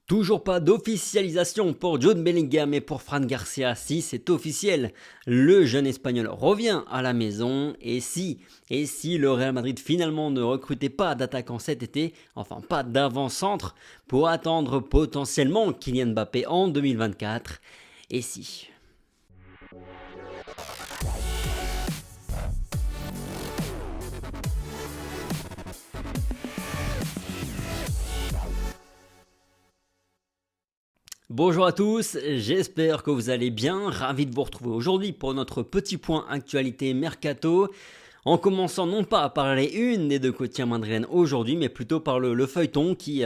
Toujours pas d'officialisation pour Jude Bellingham et pour Fran Garcia. Si, c'est officiel. Le jeune espagnol revient à la maison. Et si le Real Madrid finalement ne recrutait pas d'attaquant cet été, enfin pas d'avant-centre, pour attendre potentiellement Kylian Mbappé en 2024. Et si Bonjour à tous, j'espère que vous allez bien, ravi de vous retrouver aujourd'hui pour notre petit point actualité mercato, en commençant non pas par les unes des deux quotidiens madrilènes aujourd'hui, mais plutôt par le feuilleton qui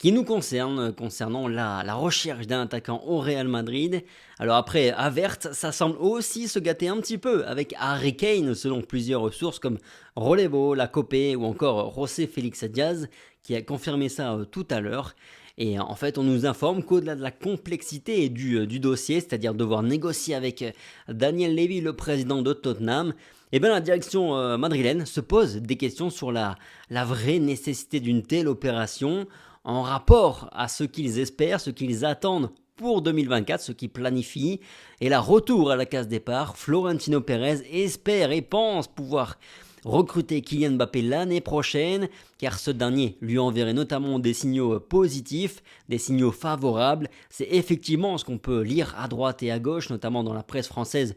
nous concerne, concernant la recherche d'un attaquant au Real Madrid. Alors après, Avert, ça semble aussi se gâter un petit peu avec Harry Kane, selon plusieurs sources comme Relevo, La Copé ou encore José Félix Diaz, qui a confirmé ça tout à l'heure. Et en fait, on nous informe qu'au-delà de la complexité du dossier, c'est-à-dire devoir négocier avec Daniel Levy, le président de Tottenham, la direction madrilène se pose des questions sur la vraie nécessité d'une telle opération en rapport à ce qu'ils espèrent, ce qu'ils attendent pour 2024, ce qu'ils planifient. Et là, retour à la case départ, Florentino Pérez espère et pense pouvoir recruter Kylian Mbappé l'année prochaine, car ce dernier lui enverrait notamment des signaux positifs, des signaux favorables. C'est effectivement ce qu'on peut lire à droite et à gauche, notamment dans la presse française,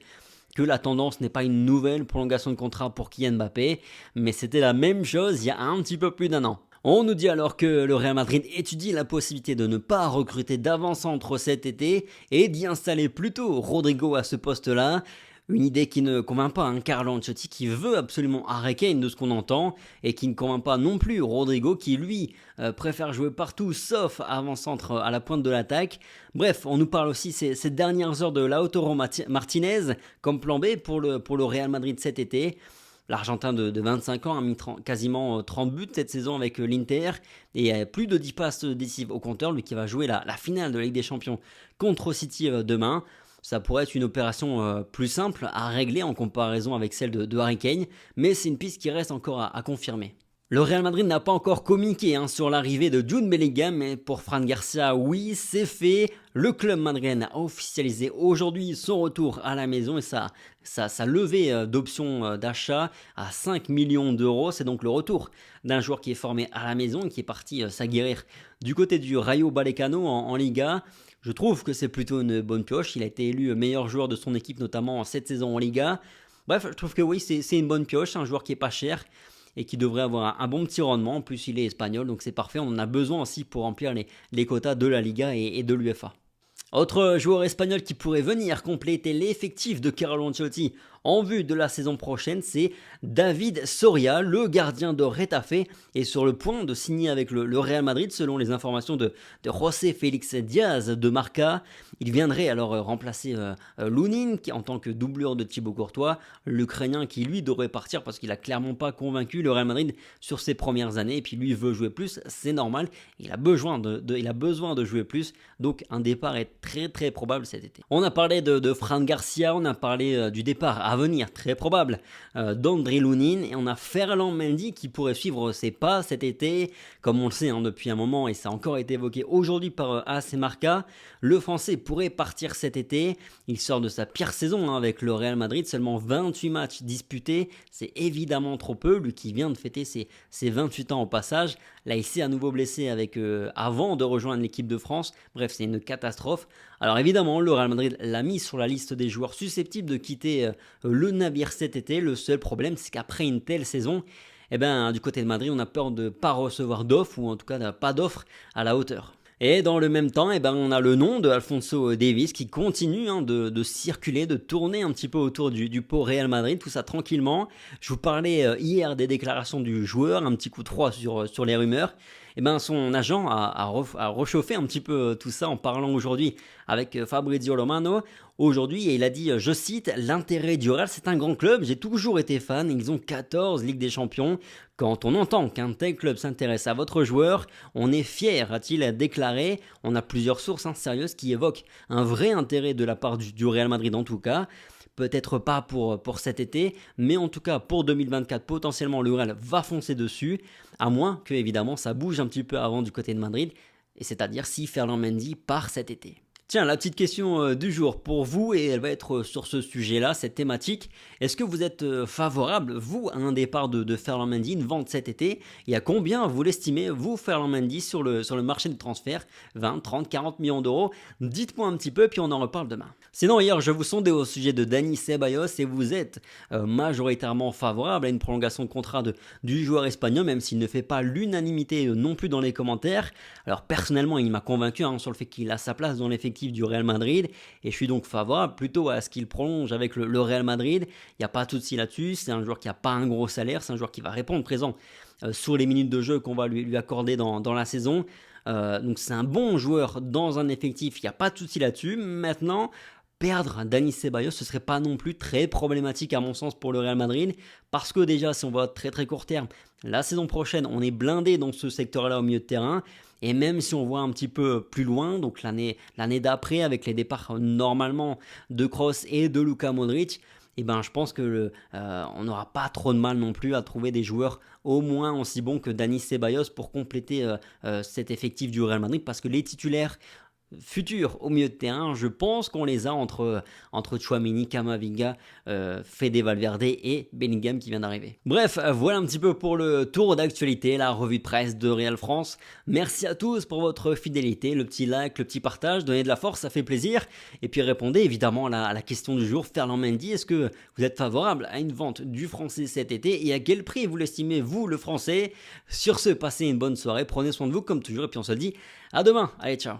que la tendance n'est pas une nouvelle prolongation de contrat pour Kylian Mbappé, mais c'était la même chose il y a un petit peu plus d'un an. On nous dit alors que le Real Madrid étudie la possibilité de ne pas recruter d'avant-centre cet été et d'y installer plutôt Rodrigo à ce poste-là. Une idée qui ne convainc pas Carlo Ancelotti qui veut absolument Harry Kane de ce qu'on entend et qui ne convainc pas non plus Rodrigo qui lui préfère jouer partout sauf avant-centre à la pointe de l'attaque. Bref, on nous parle aussi ces dernières heures de Lautaro Martinez comme plan B pour le Real Madrid cet été. L'Argentin de 25 ans a mis quasiment 30 buts cette saison avec l'Inter et plus de 10 passes décisives au compteur, lui qui va jouer la finale de la Ligue des Champions contre City demain. Ça pourrait être une opération plus simple à régler en comparaison avec celle de Harry Kane, mais c'est une piste qui reste encore à confirmer. Le Real Madrid n'a pas encore communiqué sur l'arrivée de Jude Bellingham, mais pour Fran Garcia, oui, c'est fait. Le club madrilène a officialisé aujourd'hui son retour à la maison et sa levée d'options d'achat à 5 millions d'euros. C'est donc le retour d'un joueur qui est formé à la maison et qui est parti s'aguerrir du côté du Rayo Vallecano en Liga. Je trouve que c'est plutôt une bonne pioche. Il a été élu meilleur joueur de son équipe, notamment cette saison en Liga. Bref, je trouve que oui, c'est une bonne pioche, un joueur qui est pas cher et qui devrait avoir un bon petit rendement. En plus, il est espagnol, donc c'est parfait. On en a besoin aussi pour remplir les quotas de la Liga et de l'UEFA. Autre joueur espagnol qui pourrait venir compléter l'effectif de Carlo Ancelotti en vue de la saison prochaine, c'est David Soria, le gardien de Retafe, est sur le point de signer avec le Real Madrid selon les informations de José Félix Diaz de Marca. Il viendrait alors remplacer Lunin en tant que doublure de Thibaut Courtois, l'Ukrainien qui lui devrait partir parce qu'il a clairement pas convaincu le Real Madrid sur ses premières années et puis lui veut jouer plus, c'est normal, il a besoin de jouer plus, donc un départ est très très probable cet été. On a parlé de Fran Garcia, on a parlé du départ à venir, très probable, d'André Lunin, et on a Ferland Mendy qui pourrait suivre ses pas cet été, comme on le sait depuis un moment, et ça a encore été évoqué aujourd'hui par AC Marca. Le français pourrait partir cet été, il sort de sa pire saison avec le Real Madrid, seulement 28 matchs disputés, c'est évidemment trop peu, lui qui vient de fêter ses 28 ans au passage. Là il s'est à nouveau blessé avant de rejoindre l'équipe de France, bref c'est une catastrophe. Alors évidemment le Real Madrid l'a mis sur la liste des joueurs susceptibles de quitter le navire cet été. Le seul problème c'est qu'après une telle saison, du côté de Madrid on a peur de ne pas recevoir d'offre ou en tout cas pas d'offre à la hauteur. Et dans le même temps, on a le nom de Alphonso Davies qui continue de circuler, de tourner un petit peu autour du pot Real Madrid, tout ça tranquillement. Je vous parlais hier des déclarations du joueur, un petit coup de froid sur les rumeurs. Son agent a réchauffé un petit peu tout ça en parlant aujourd'hui avec Fabrizio Romano. Aujourd'hui, il a dit, je cite, l'intérêt du Real, c'est un grand club, j'ai toujours été fan, ils ont 14 Ligues des Champions. Quand on entend qu'un tel club s'intéresse à votre joueur, on est fier, a-t-il déclaré. On a plusieurs sources sérieuses qui évoquent un vrai intérêt de la part du Real Madrid en tout cas. Peut-être pas pour cet été, mais en tout cas pour 2024, potentiellement le Real va foncer dessus, à moins que évidemment ça bouge un petit peu avant du côté de Madrid. et c'est-à-dire si Ferland Mendy part cet été. Tiens, la petite question du jour pour vous, et elle va être sur ce sujet-là, cette thématique. Est-ce que vous êtes favorable, vous, à un départ de Ferland Mendy, une vente cet été? Et à combien vous l'estimez, vous, Ferland Mendy, sur le marché de transfert? 20, 30, 40 millions d'euros? Dites-moi un petit peu, puis on en reparle demain. Sinon, hier, je vous sondais au sujet de Dani Ceballos et vous êtes majoritairement favorable à une prolongation de contrat du joueur espagnol, même s'il ne fait pas l'unanimité non plus dans les commentaires. Alors, personnellement, il m'a convaincu sur le fait qu'il a sa place dans l'effectif du Real Madrid, et je suis donc favorable plutôt à ce qu'il prolonge avec le Real Madrid. Il n'y a pas de souci là-dessus, c'est un joueur qui n'a pas un gros salaire, c'est un joueur qui va répondre présent sur les minutes de jeu qu'on va lui accorder dans la saison. Donc c'est un bon joueur dans un effectif, il n'y a pas de souci là-dessus. Maintenant, perdre Dani Ceballos, ce serait pas non plus très problématique à mon sens pour le Real Madrid, parce que déjà, si on va très très court terme, la saison prochaine, on est blindé dans ce secteur-là au milieu de terrain, et même si on voit un petit peu plus loin, donc l'année d'après, avec les départs normalement de Kroos et de Luka Modric, je pense que on n'aura pas trop de mal non plus à trouver des joueurs au moins aussi bons que Dani Ceballos pour compléter cet effectif du Real Madrid, parce que les titulaires futurs au milieu de terrain, je pense qu'on les a entre Tchouaméni, Camavinga, Fede Valverde et Bellingham qui vient d'arriver. Bref, voilà un petit peu pour le tour d'actualité, la revue de presse de Real France. Merci à tous pour votre fidélité, le petit like, le petit partage, donnez de la force, ça fait plaisir. Et puis répondez évidemment à la question du jour, Ferland Mendy, est-ce que vous êtes favorable à une vente du français cet été et à quel prix vous l'estimez, vous, le français? Sur ce, passez une bonne soirée, prenez soin de vous comme toujours et puis on se dit à demain. Allez, ciao.